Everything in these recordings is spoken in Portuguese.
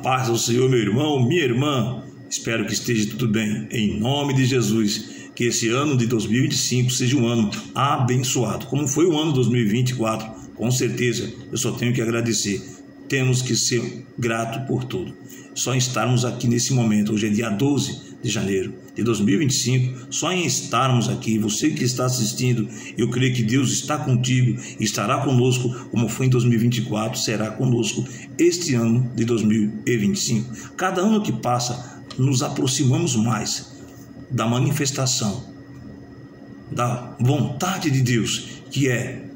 paz do Senhor, meu irmão, minha irmã. Espero que esteja tudo bem. Em nome de Jesus, que esse ano de 2025 seja um ano abençoado, como foi o ano de 2024. Com certeza, eu só tenho que agradecer. Temos que ser gratos por tudo. Só em estarmos aqui nesse momento, hoje é dia 12 de janeiro de 2025, só em estarmos aqui, você que está assistindo, eu creio que Deus está contigo, estará conosco, como foi em 2024, será conosco este ano de 2025. Cada ano que passa, nos aproximamos mais da manifestação da vontade de Deus, que é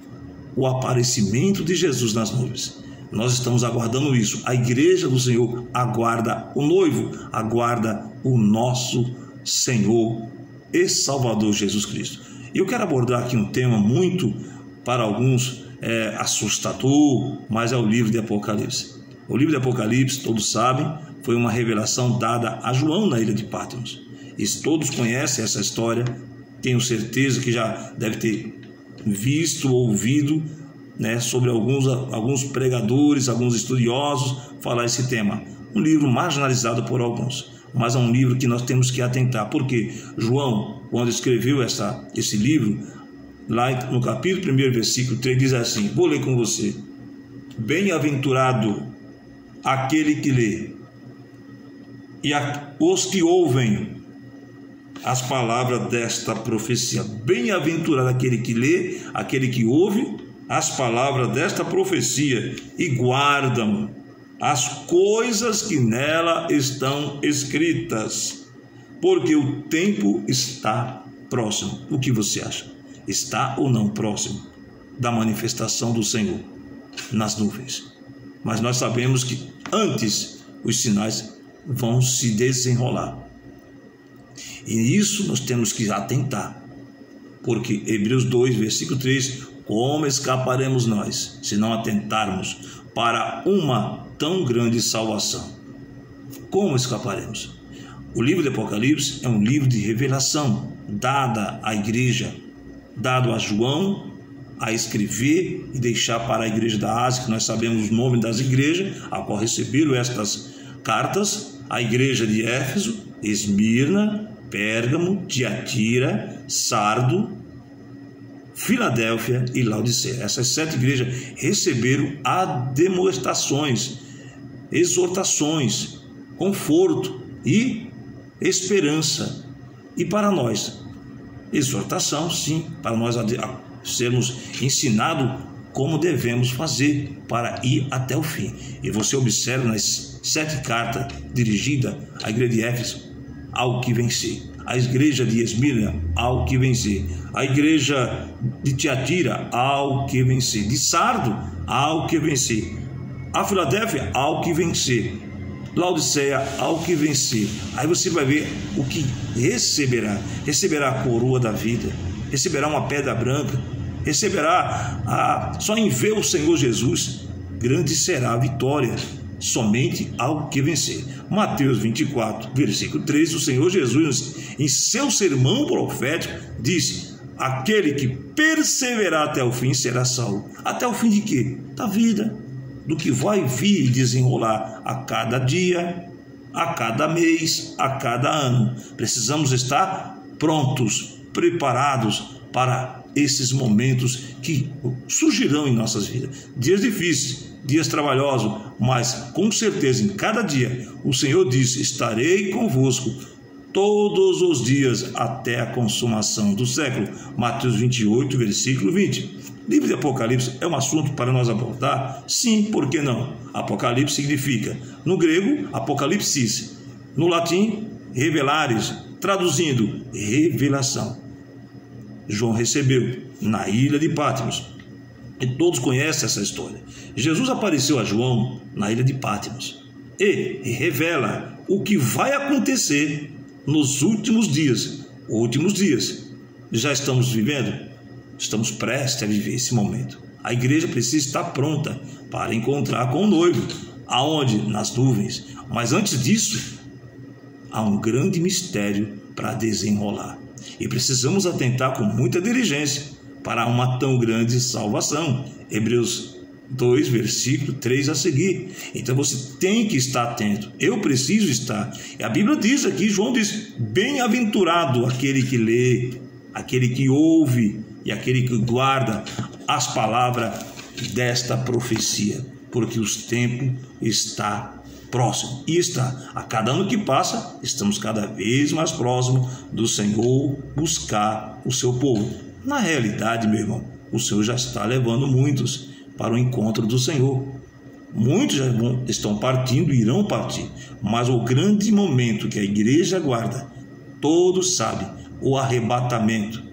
o aparecimento de Jesus nas nuvens. Nós estamos aguardando isso. A igreja do Senhor aguarda o noivo, aguarda o nosso Senhor e Salvador Jesus Cristo. E eu quero abordar aqui um tema muito, para alguns, assustador, mas é o livro de Apocalipse. O livro de Apocalipse, todos sabem, foi uma revelação dada a João na ilha de Patmos. E todos conhecem essa história, tenho certeza que já deve ter visto, ouvido, sobre alguns pregadores, alguns estudiosos falar esse tema. Um livro marginalizado por alguns, mas é um livro que nós temos que atentar, porque João, quando escreveu esse livro, lá no capítulo 1, versículo 3, diz assim, vou ler com você: bem-aventurado aquele que lê e os que ouvem as palavras desta profecia. Bem-aventurado aquele que lê, aquele que ouve as palavras desta profecia e guardam as coisas que nela estão escritas, porque o tempo está próximo. O que você acha? Está ou não próximo da manifestação do Senhor nas nuvens? Mas nós sabemos que antes os sinais vão se desenrolar. E isso nós temos que atentar, porque Hebreus 2, versículo 3, como escaparemos nós, se não atentarmos para uma tão grande salvação? Como escaparemos? O livro de Apocalipse é um livro de revelação, dada à igreja, dado a João a escrever e deixar para a igreja da Ásia, que nós sabemos o nome das igrejas, a qual receberam estas cartas: a igreja de Éfeso, Esmirna, Pérgamo, Tiatira, Sardo, Filadélfia e Laodiceia. Essas 7 igrejas receberam admoestações, exortações, conforto e esperança. E para nós, exortação, sim, para nós sermos ensinados como devemos fazer para ir até o fim. E você observa nas 7 cartas dirigidas à igreja de Éfeso: ao que vencer. A igreja de Esmirna, ao que vencer. A igreja de Tiatira, ao que vencer. De Sardo, ao que vencer. A Filadélfia, ao que vencer. Laodiceia, ao que vencer. Aí você vai ver o que receberá. Receberá a coroa da vida, receberá uma pedra branca, receberá só em ver o Senhor Jesus, grande será a vitória, somente ao que vencer. Mateus 24, versículo 3, o Senhor Jesus, em seu sermão profético, disse: aquele que perseverar até o fim será salvo. Até o fim de quê? Da vida, do que vai vir e desenrolar a cada dia, a cada mês, a cada ano. Precisamos estar prontos, preparados para esses momentos que surgirão em nossas vidas. Dias difíceis, dias trabalhosos, mas com certeza em cada dia o Senhor diz: estarei convosco todos os dias até a consumação do século. Mateus 28, versículo 20. Livro de Apocalipse é um assunto para nós abordar? Sim, por que não? Apocalipse significa, no grego, apocalipsis, no latim, revelares, traduzindo, revelação. João recebeu na ilha de Patmos, e todos conhecem essa história. Jesus apareceu a João na ilha de Patmos e revela o que vai acontecer nos últimos dias. Últimos dias. Já estamos vivendo? Estamos prestes a viver esse momento. A igreja precisa estar pronta para encontrar com o noivo. Aonde? Nas nuvens. Mas antes disso, há um grande mistério para desenrolar. E precisamos atentar com muita diligência para uma tão grande salvação. Hebreus 2, versículo 3 a seguir. Então você tem que estar atento. Eu preciso estar. E a Bíblia diz aqui, João diz: bem-aventurado aquele que lê, aquele que ouve e aquele que guarda as palavras desta profecia, porque os tempos está próximo. E está. A cada ano que passa, estamos cada vez mais próximos do Senhor buscar o seu povo. Na realidade, meu irmão, o Senhor já está levando muitos para o encontro do Senhor. Muitos já estão partindo e irão partir. Mas o grande momento que a igreja aguarda, todos sabem, o arrebatamento,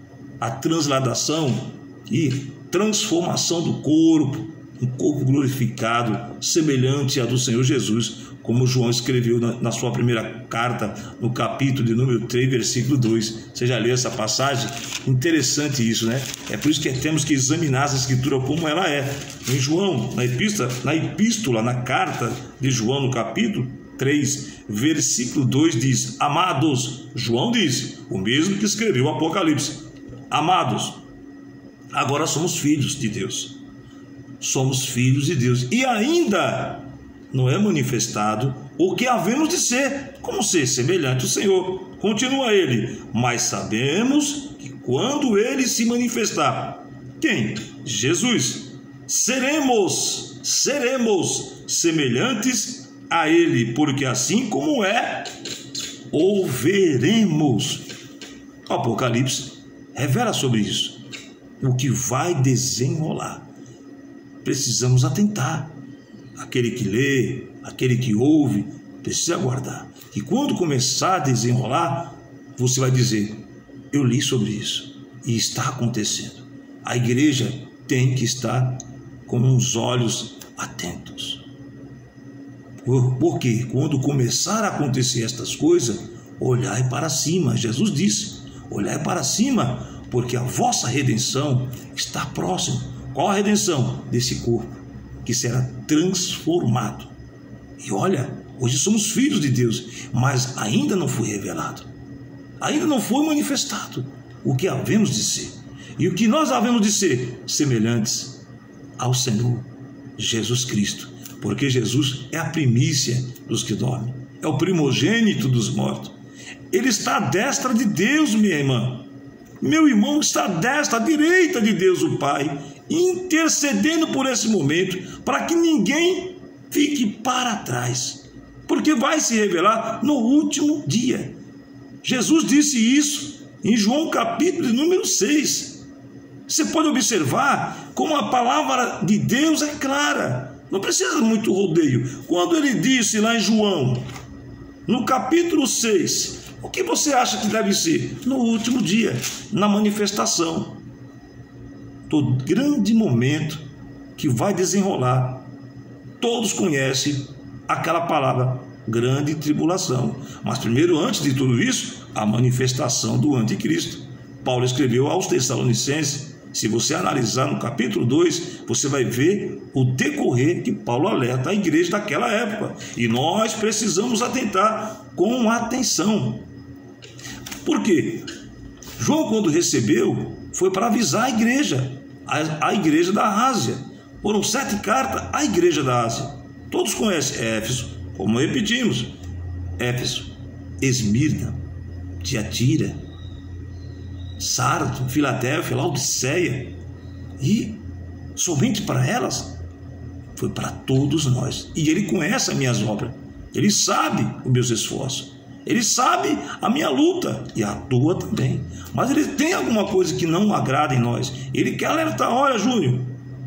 a transladação e transformação do corpo, um corpo glorificado, semelhante à do Senhor Jesus, como João escreveu na sua primeira carta, no capítulo de número 3, versículo 2. Você já leu essa passagem? Interessante isso, né? É por isso que temos que examinar essa escritura como ela é. Em João, na carta de João, no capítulo 3, versículo 2 diz: amados, João diz, o mesmo que escreveu o Apocalipse: amados, agora somos filhos de Deus. Somos filhos de Deus. E ainda não é manifestado o que havemos de ser, como ser semelhante ao Senhor. Continua ele: mas sabemos que quando ele se manifestar, quem? Jesus, seremos semelhantes a ele, porque assim como é, o veremos. O Apocalipse revela sobre isso, o que vai desenrolar. Precisamos atentar. Aquele que lê, aquele que ouve, precisa aguardar. E quando começar a desenrolar, você vai dizer: eu li sobre isso e está acontecendo. A igreja tem que estar com os olhos atentos. Porque quando começar a acontecer estas coisas, olhai para cima. Jesus disse: olhai para cima, porque a vossa redenção está próxima. Qual a redenção? Desse corpo que será transformado. E olha, hoje somos filhos de Deus, mas ainda não foi revelado, ainda não foi manifestado o que havemos de ser. E o que nós havemos de ser? Semelhantes ao Senhor Jesus Cristo, porque Jesus é a primícia dos que dormem, é o primogênito dos mortos. Ele está à destra de Deus, minha irmã. Meu irmão está à destra, à direita de Deus o Pai, intercedendo por esse momento, para que ninguém fique para trás, porque vai se revelar no último dia. Jesus disse isso em João capítulo número 6. Você pode observar como a palavra de Deus é clara, não precisa muito rodeio. Quando ele disse lá em João, no capítulo 6, o que você acha que deve ser? No último dia, na manifestação do grande momento que vai desenrolar. Todos conhecem aquela palavra, grande tribulação. Mas primeiro, antes de tudo isso, a manifestação do anticristo. Paulo escreveu aos Tessalonicenses. Se você analisar no capítulo 2, você vai ver o decorrer que Paulo alerta a igreja daquela época. E nós precisamos atentar com atenção. Por quê? João, quando recebeu, foi para avisar a igreja da Ásia. Foram 7 cartas à igreja da Ásia. Todos conhecem Éfeso, como repetimos: Éfeso, Esmirna, Tiatira, Sardo, Filadélfia, Laodiceia. E somente para elas, foi para todos nós. E ele conhece as minhas obras, ele sabe os meus esforços, ele sabe a minha luta e a tua também. Mas ele tem alguma coisa que não agrada em nós. Ele quer alertar: olha, Júnior,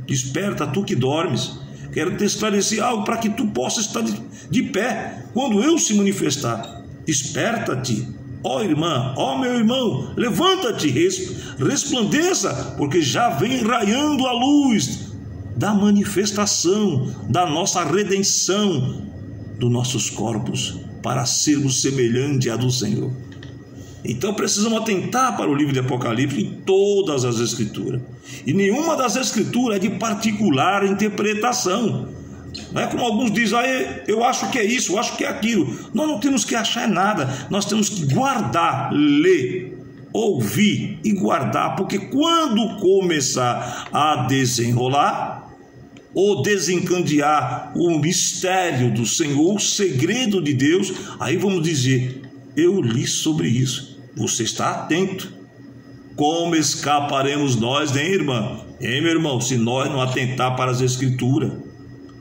desperta, tu que dormes. Quero te esclarecer algo para que tu possa estar de pé quando eu se manifestar. Desperta-te, ó irmã, ó meu irmão, levanta-te, resplandeça, porque já vem raiando a luz da manifestação da nossa redenção dos nossos corpos, para sermos semelhantes à do Senhor. Então precisamos atentar para o livro de Apocalipse em todas as escrituras. E nenhuma das escrituras é de particular interpretação. Não é como alguns dizem: eu acho que é isso, eu acho que é aquilo. Nós não temos que achar nada, nós temos que guardar, ler, ouvir e guardar, porque quando começar a desenrolar, ou desencandear o mistério do Senhor, o segredo de Deus, aí vamos dizer: eu li sobre isso. Você está atento. Como escaparemos nós, hein, irmã? Hein, meu irmão? Se nós não atentar para as Escrituras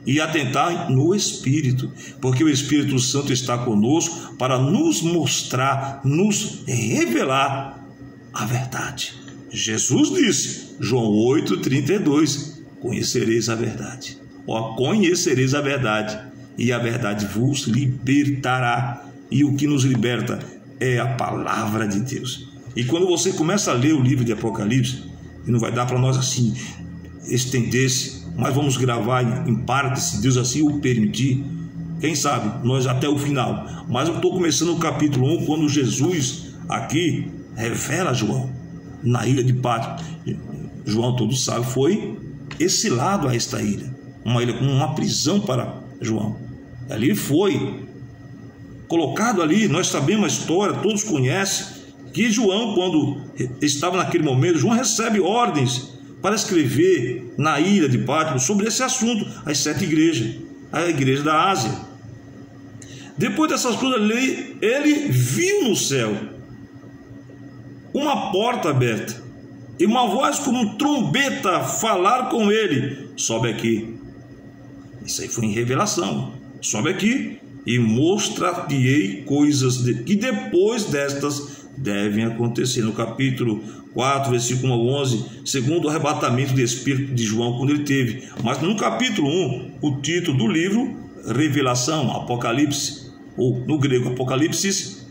e atentar no Espírito, porque o Espírito Santo está conosco para nos mostrar, nos revelar a verdade. Jesus disse, João 8,32, conhecereis a verdade. Ó, conhecereis a verdade, e a verdade vos libertará. E o que nos liberta é a palavra de Deus. E quando você começa a ler o livro de Apocalipse, e não vai dar para nós assim estender-se, mas vamos gravar em parte, se Deus assim o permitir, quem sabe, nós até o final. Mas eu estou começando o capítulo 1, quando Jesus aqui revela a João, na ilha de Patmos. João, todos sabem, foi exilado a esta ilha, uma ilha com uma prisão para João. Ali foi colocado ali, nós sabemos a história, todos conhecem, que João, quando estava naquele momento, João recebe ordens para escrever na ilha de Patmos sobre esse assunto, as 7 igrejas, a igreja da Ásia. Depois dessas coisas, ele viu no céu uma porta aberta e uma voz como trombeta falar com ele: sobe aqui. Isso aí foi em revelação. Sobe aqui e mostrar-te-ei coisas que depois destas devem acontecer. No capítulo 4, versículo 11, segundo o arrebatamento de espírito de João, quando ele teve. Mas no capítulo 1, o título do livro, Revelação, Apocalipse, ou no grego Apocalipsis,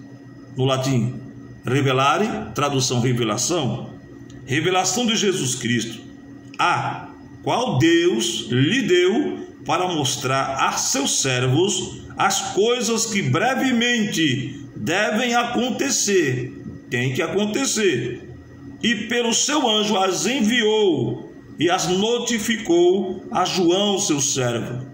no latim Revelare, tradução revelação, revelação de Jesus Cristo, a qual Deus lhe deu para mostrar a seus servos as coisas que brevemente devem acontecer, tem que acontecer, e pelo seu anjo as enviou e as notificou a João, seu servo,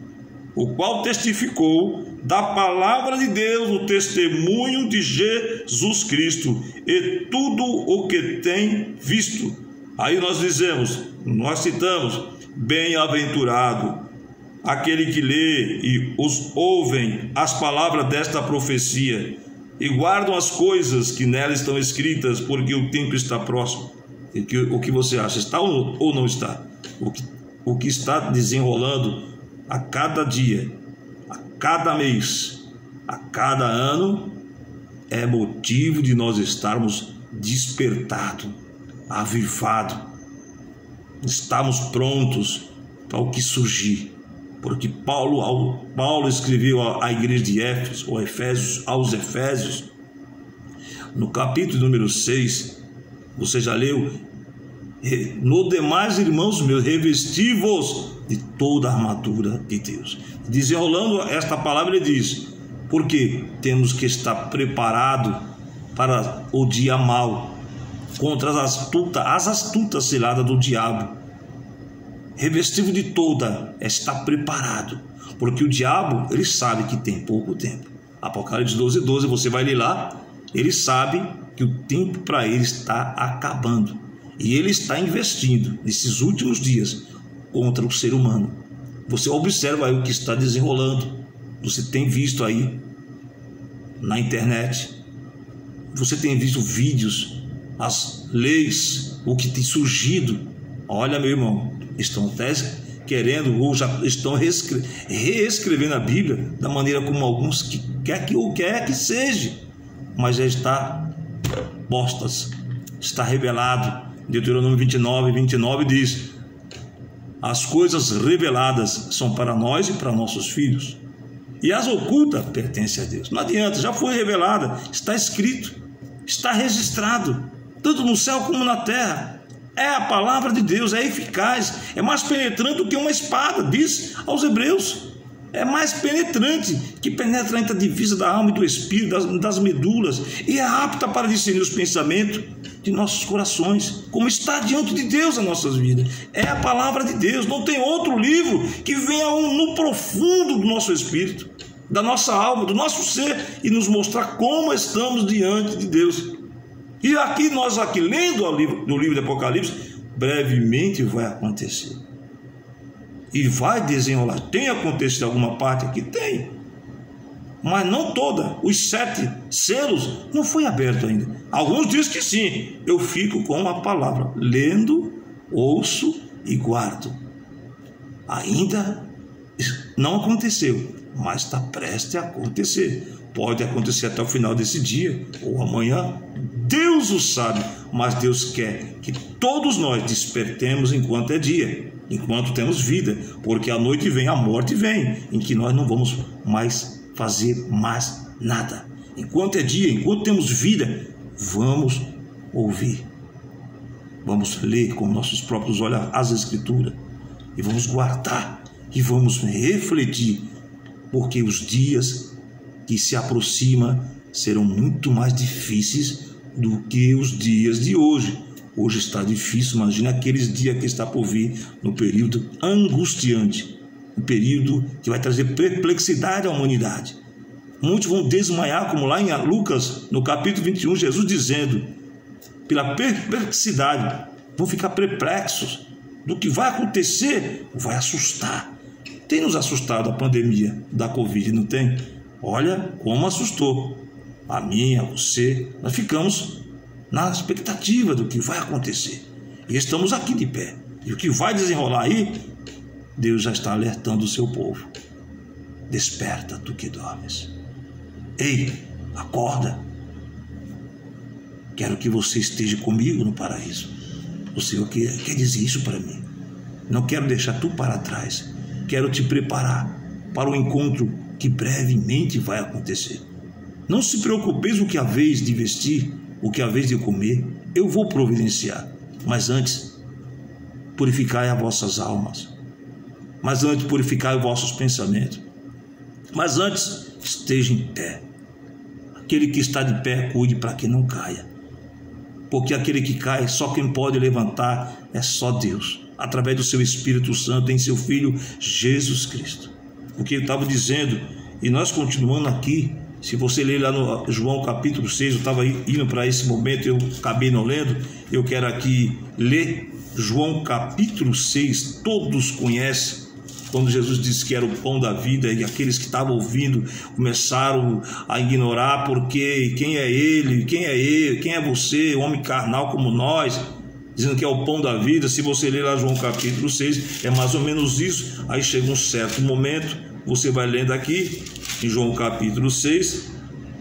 o qual testificou da palavra de Deus, o testemunho de Jesus Cristo e tudo o que tem visto. Aí nós dizemos, nós citamos: bem-aventurado aquele que lê e os ouvem as palavras desta profecia e guardam as coisas que nela estão escritas, porque o tempo está próximo. O que você acha? Está ou não está? O que está desenrolando a cada dia, a cada mês, a cada ano, é motivo de nós estarmos despertados, avivados, estamos prontos para o que surgir. Porque Paulo escreveu à igreja de Éfeso, aos Efésios, no capítulo número 6, você já leu: no demais, irmãos meus, revesti-vos de toda a armadura de Deus. Desenrolando esta palavra, ele diz: porque temos que estar preparado para o dia mau, contra as astutas ciladas do diabo. Revestido de toda, está preparado, porque o diabo, ele sabe que tem pouco tempo. Apocalipse 12:12, você vai ler lá, ele sabe que o tempo para ele está acabando, e ele está investindo nesses últimos dias contra o ser humano. Você observa aí o que está desenrolando, você tem visto aí na internet, você tem visto vídeos, as leis, o que tem surgido. Olha, meu irmão, estão até querendo ou já estão reescrevendo a Bíblia da maneira como alguns quer que seja, mas já está postas, está revelado. Deuteronômio 29 diz: as coisas reveladas são para nós e para nossos filhos, e as ocultas pertencem a Deus. Não adianta, já foi revelada, está escrito, está registrado, tanto no céu como na terra. É a palavra de Deus, é eficaz, é mais penetrante do que uma espada, diz aos Hebreus. É mais penetrante, que penetra entre a divisa da alma e do espírito, das medulas, e é apta para discernir os pensamentos de nossos corações, como está diante de Deus as nossas vidas. É a palavra de Deus, não tem outro livro que venha no profundo do nosso espírito, da nossa alma, do nosso ser, e nos mostrar como estamos diante de Deus. E aqui nós lendo no livro de Apocalipse, brevemente vai acontecer. e vai desenrolar. Tem acontecido alguma parte aqui? Tem. Mas não toda. Os 7 selos não foi aberto ainda. Alguns dizem que sim. Eu fico com a palavra, lendo, ouço e guardo. Ainda não aconteceu, mas está prestes a acontecer. Pode acontecer até o final desse dia ou amanhã. Deus o sabe, mas Deus quer que todos nós despertemos enquanto é dia, enquanto temos vida, porque a noite vem, a morte vem, em que nós não vamos mais fazer mais nada. Enquanto é dia, enquanto temos vida, vamos ouvir, vamos ler com nossos próprios olhos as Escrituras e vamos guardar e vamos refletir, porque os dias que se aproximam serão muito mais difíceis do que os dias de hoje. Hoje está difícil, imagina aqueles dias que está por vir, no período angustiante, um período que vai trazer perplexidade à humanidade. Muitos vão desmaiar, como lá em Lucas, no capítulo 21, Jesus dizendo, pela perplexidade, vão ficar perplexos do que vai acontecer, vai assustar. Tem nos assustado a pandemia da Covid, não tem? Olha como assustou a mim, a você. Nós ficamos na expectativa do que vai acontecer e estamos aqui de pé. E o que vai desenrolar aí, Deus já está alertando o seu povo. Desperta, tu que dormes. Ei, acorda. Quero que você esteja comigo no paraíso. O Senhor quer dizer isso para mim. Não quero deixar tu para trás. Quero te preparar para o encontro que brevemente vai acontecer. Não se preocupeis o que haveis de vestir, o que haveis de comer, eu vou providenciar. Mas antes, purificai as vossas almas. Mas antes, purificai os vossos pensamentos. Mas antes, esteja em pé. Aquele que está de pé, cuide para que não caia. Porque aquele que cai, só quem pode levantar é só Deus, através do seu Espírito Santo, em seu Filho Jesus Cristo. O que eu estava dizendo, e nós continuando aqui, se você ler lá no João capítulo 6, eu estava indo para esse momento, eu acabei não lendo, eu quero aqui ler João capítulo 6, todos conhecem, quando Jesus disse que era o pão da vida, e aqueles que estavam ouvindo começaram a ignorar, porque quem é ele, quem é você, homem carnal como nós, dizendo que é o pão da vida. Se você ler lá João capítulo 6, é mais ou menos isso. Aí chega um certo momento, você vai lendo aqui, em João capítulo 6,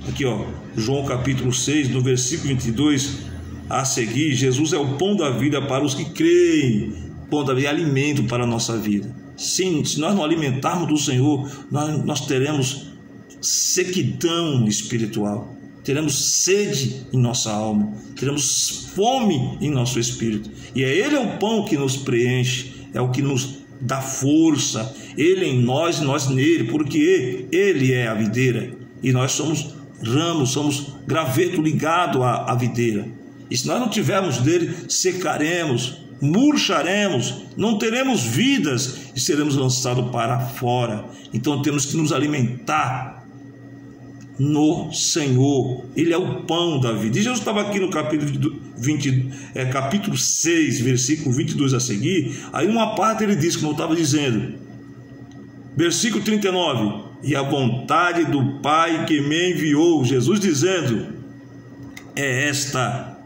aqui ó, João capítulo 6, no versículo 22, a seguir, Jesus é o pão da vida para os que creem. Pão da vida é alimento para a nossa vida. Sim, se nós não alimentarmos do Senhor, nós teremos sequidão espiritual, teremos sede em nossa alma, teremos fome em nosso espírito. E Ele é o pão que nos preenche, é o que nos dá força. Ele em nós e nós nele, porque Ele é a videira e nós somos ramos, somos graveto ligado à videira. E se nós não tivermos dele, secaremos, murcharemos, não teremos vidas e seremos lançados para fora. Então temos que nos alimentar no Senhor. Ele é o pão da vida. E Jesus estava aqui no capítulo 6, versículo 22 a seguir. Aí uma parte ele diz, como eu estava dizendo, versículo 39, e a vontade do Pai que me enviou, Jesus dizendo, é esta,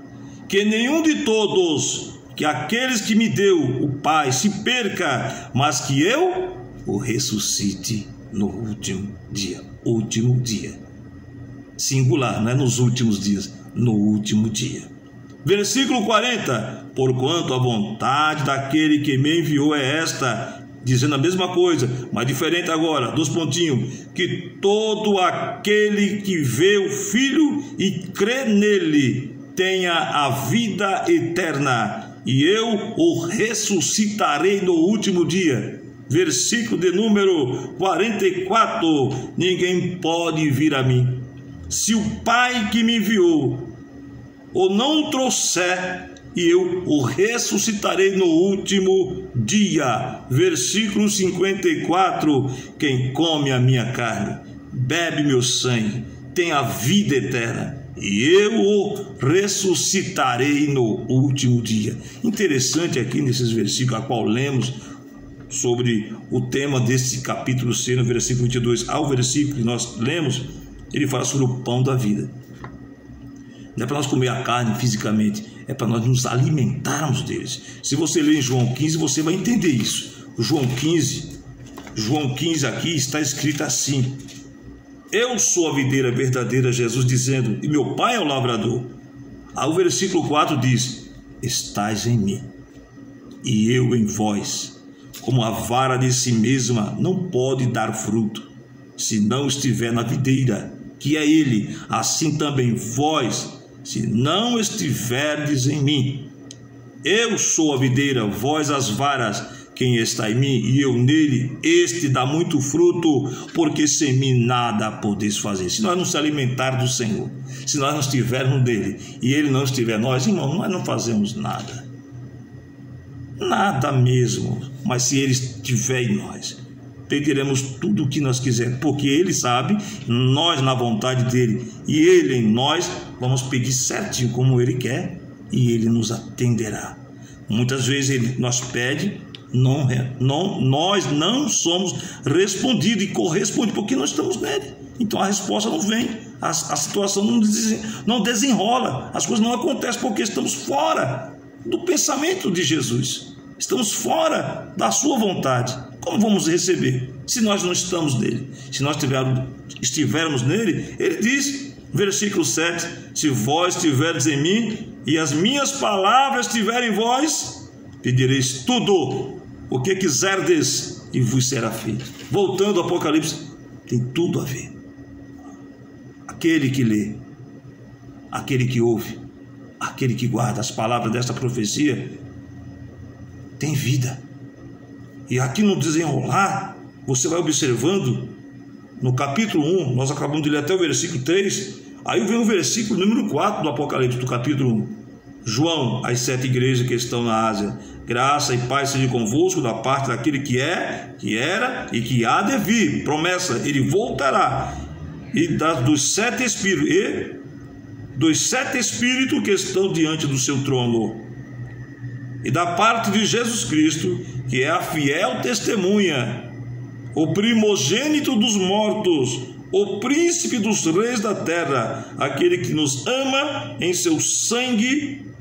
que nenhum de todos, que aqueles que me deu o Pai se perca, mas que eu o ressuscite no último dia. Último dia. Singular, não é nos últimos dias, no último dia. Versículo 40, porquanto a vontade daquele que me enviou é esta, dizendo a mesma coisa, mas diferente agora, 2 pontinhos, que todo aquele que vê o Filho e crê nele tenha a vida eterna, e eu o ressuscitarei no último dia. Versículo de número 44, ninguém pode vir a mim, se o Pai que me enviou ou não o trouxer, e eu o ressuscitarei no último dia. Versículo 54, quem come a minha carne, bebe meu sangue, tem a vida eterna, e eu o ressuscitarei no último dia. Interessante aqui nesses versículos a qual lemos, sobre o tema desse capítulo 6, no versículo 22 ao versículo que nós lemos, ele fala sobre o pão da vida. Não é para nós comer a carne fisicamente, é para nós nos alimentarmos deles. Se você ler em João 15, você vai entender isso. João 15 aqui está escrito assim: eu sou a videira verdadeira, Jesus dizendo, e meu Pai é o lavrador. Aí o versículo 4 diz: estais em mim e eu em vós, como a vara de si mesma não pode dar fruto se não estiver na videira, que é ele, assim também vós, se não estiverdes em mim. Eu sou a videira, vós as varas. Quem está em mim e eu nele, este dá muito fruto, porque sem mim nada podeis fazer. Se nós não se alimentar do Senhor, se nós não estivermos dele e ele não estiver em nós, irmão, nós não fazemos nada. Nada mesmo. Mas se ele estiver em nós, pediremos tudo o que nós quisermos, porque ele sabe, nós na vontade dele e ele em nós, vamos pedir certinho como ele quer e ele nos atenderá. Muitas vezes nós pedimos, nós não somos respondidos e correspondidos porque nós estamos nele. Então a resposta não vem, a situação não desenrola, as coisas não acontecem porque estamos fora do pensamento de Jesus, estamos fora da sua vontade. Como vamos receber se nós não estamos nele? Se nós estivermos nele, ele diz, versículo 7, se vós estiverdes em mim e as minhas palavras estiverem em vós, pedireis tudo o que quiserdes e vos será feito. Voltando ao Apocalipse, tem tudo a ver. Aquele que lê, aquele que ouve, aquele que guarda as palavras desta profecia, tem vida. E aqui no desenrolar, você vai observando, no capítulo 1, nós acabamos de ler até o versículo 3, aí vem o versículo número 4 do Apocalipse, do capítulo 1. João, as 7 igrejas que estão na Ásia, graça e paz seja convosco da parte daquele que é, que era e que há de vir. Promessa, ele voltará. E dos 7 espíritos que estão diante do seu trono. E da parte de Jesus Cristo, que é a fiel testemunha, o primogênito dos mortos, o príncipe dos reis da terra, aquele que nos ama em seu sangue,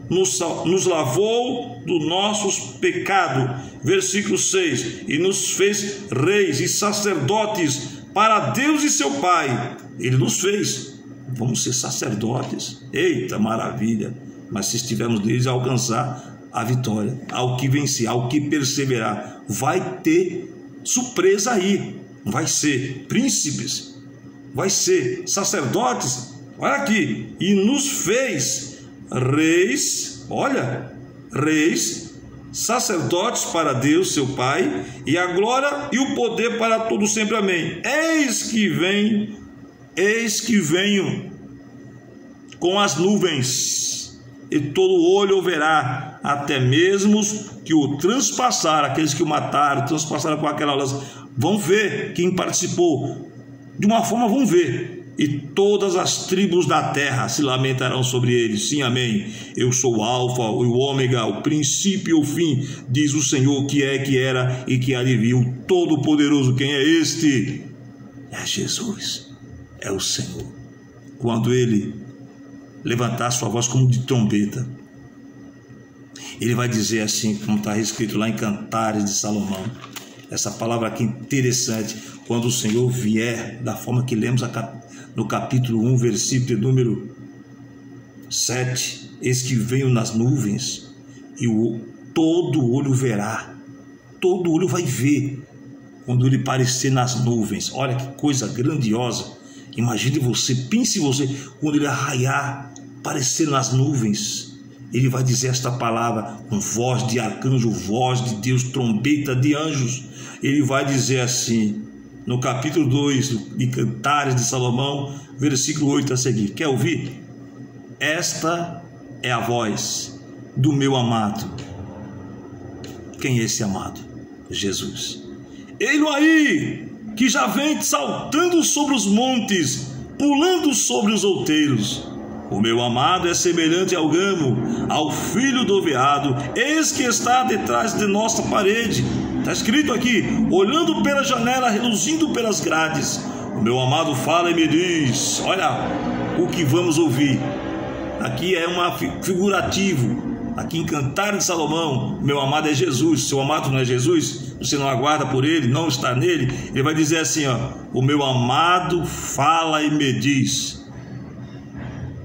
nos lavou dos nossos pecados. Versículo 6, e nos fez reis e sacerdotes para Deus e seu Pai. Ele nos fez, vamos ser sacerdotes. Eita maravilha! Mas se estivermos neles, alcançar a vitória, ao que vencer, ao que perseverar, vai ter surpresa aí. Vai ser príncipes, vai ser sacerdotes. Olha aqui, e nos fez reis, olha, reis, sacerdotes para Deus seu Pai, e a glória e o poder para todo sempre, amém. Eis que venho com as nuvens, e todo olho o verá, até mesmo que o transpassaram, aqueles que o mataram, transpassaram com aquela lança, vão ver quem participou, de uma forma vão ver, e todas as tribos da terra se lamentarão sobre eles. Sim, amém. Eu sou o Alfa, o Ômega, o princípio e o fim, diz o Senhor, que é, que era e que há de vir, o Todo-Poderoso. Quem é este? É Jesus, é o Senhor. Quando ele levantar sua voz como de trombeta, ele vai dizer assim, como está escrito lá em Cantares de Salomão. Essa palavra aqui interessante, quando o Senhor vier, da forma que lemos no capítulo 1, versículo número 7, eis que venho nas nuvens, e todo olho verá, todo olho vai ver, quando ele aparecer nas nuvens. Olha que coisa grandiosa. Imagine você, pense você, quando ele arraiar, aparecer nas nuvens, ele vai dizer esta palavra com voz de arcanjo, voz de Deus, trombeta de anjos. Ele vai dizer assim, no capítulo 2 de Cantares de Salomão, versículo 8 a seguir. Quer ouvir? Esta é a voz do meu amado. Quem é esse amado? Jesus. Ele aí, que já vem saltando sobre os montes, pulando sobre os outeiros. O meu amado é semelhante ao gamo, ao filho do veado, eis que está detrás de nossa parede. Está escrito aqui: olhando pela janela, reluzindo pelas grades, o meu amado fala e me diz. Olha o que vamos ouvir. Aqui é uma figurativo. Aqui em Cantares de Salomão, meu amado é Jesus. Seu amado não é Jesus? Você não aguarda por ele, não está nele? Ele vai dizer assim, ó: o meu amado fala e me diz: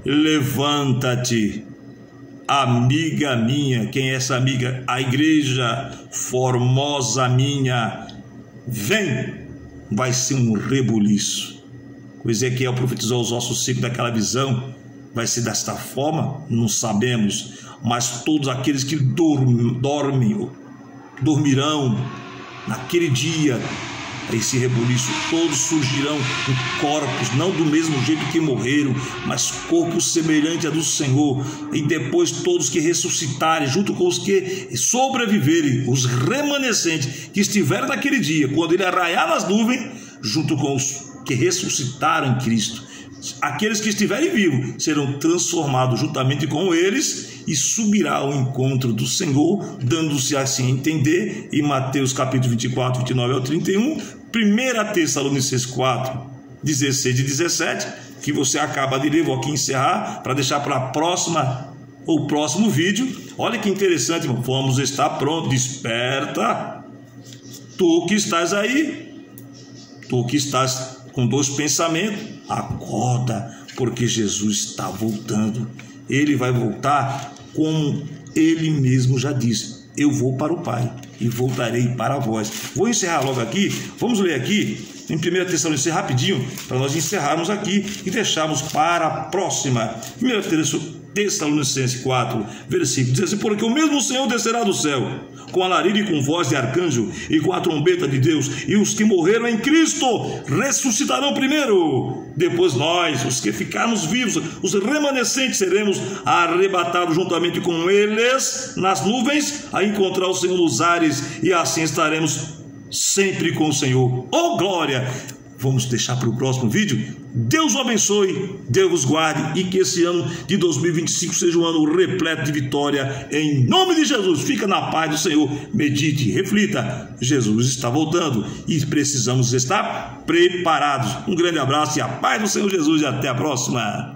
levanta-te, amiga minha. Quem é essa amiga? A igreja formosa minha. Vem. Vai ser um rebuliço. O Ezequiel profetizou aos ossos secos daquela visão. Vai ser desta forma? Não sabemos. Mas todos aqueles que dormirão naquele dia, esse rebuliço, todos surgirão com corpos, não do mesmo jeito que morreram, mas corpos semelhantes a do Senhor. E depois todos que ressuscitarem, junto com os que sobreviverem, os remanescentes que estiveram naquele dia, quando ele arraiar nas nuvens, junto com os que ressuscitaram em Cristo, aqueles que estiverem vivos serão transformados juntamente com eles e subirá ao encontro do Senhor, dando-se assim a entender em Mateus capítulo 24, 29 ao 31, 1 Tessalonicenses 4, 16 e 17, que você acaba de ler. Vou aqui encerrar para deixar para o próximo vídeo. Olha que interessante, irmão. Vamos estar prontos. Desperta, tu que estás aí, tu que estás com dois pensamentos, acorda, porque Jesus está voltando. Ele vai voltar como ele mesmo já disse: eu vou para o Pai e voltarei para vós. Vou encerrar logo aqui. Vamos ler aqui em 1 Tessalonicenses rapidinho, para nós encerrarmos aqui e deixarmos para a próxima. 1 Tessalonicenses 4, versículo 16: porque o mesmo Senhor descerá do céu com alarido e com voz de arcanjo e com a trombeta de Deus, e os que morreram em Cristo ressuscitarão primeiro. Depois nós, os que ficarmos vivos, os remanescentes, seremos arrebatados juntamente com eles nas nuvens a encontrar o Senhor nos ares, e assim estaremos sempre com o Senhor. Oh glória! Vamos deixar para o próximo vídeo. Deus o abençoe, Deus vos guarde, e que esse ano de 2025 seja um ano repleto de vitória, em nome de Jesus. Fica na paz do Senhor, medite, reflita. Jesus está voltando e precisamos estar preparados. Um grande abraço e a paz do Senhor Jesus, e até a próxima.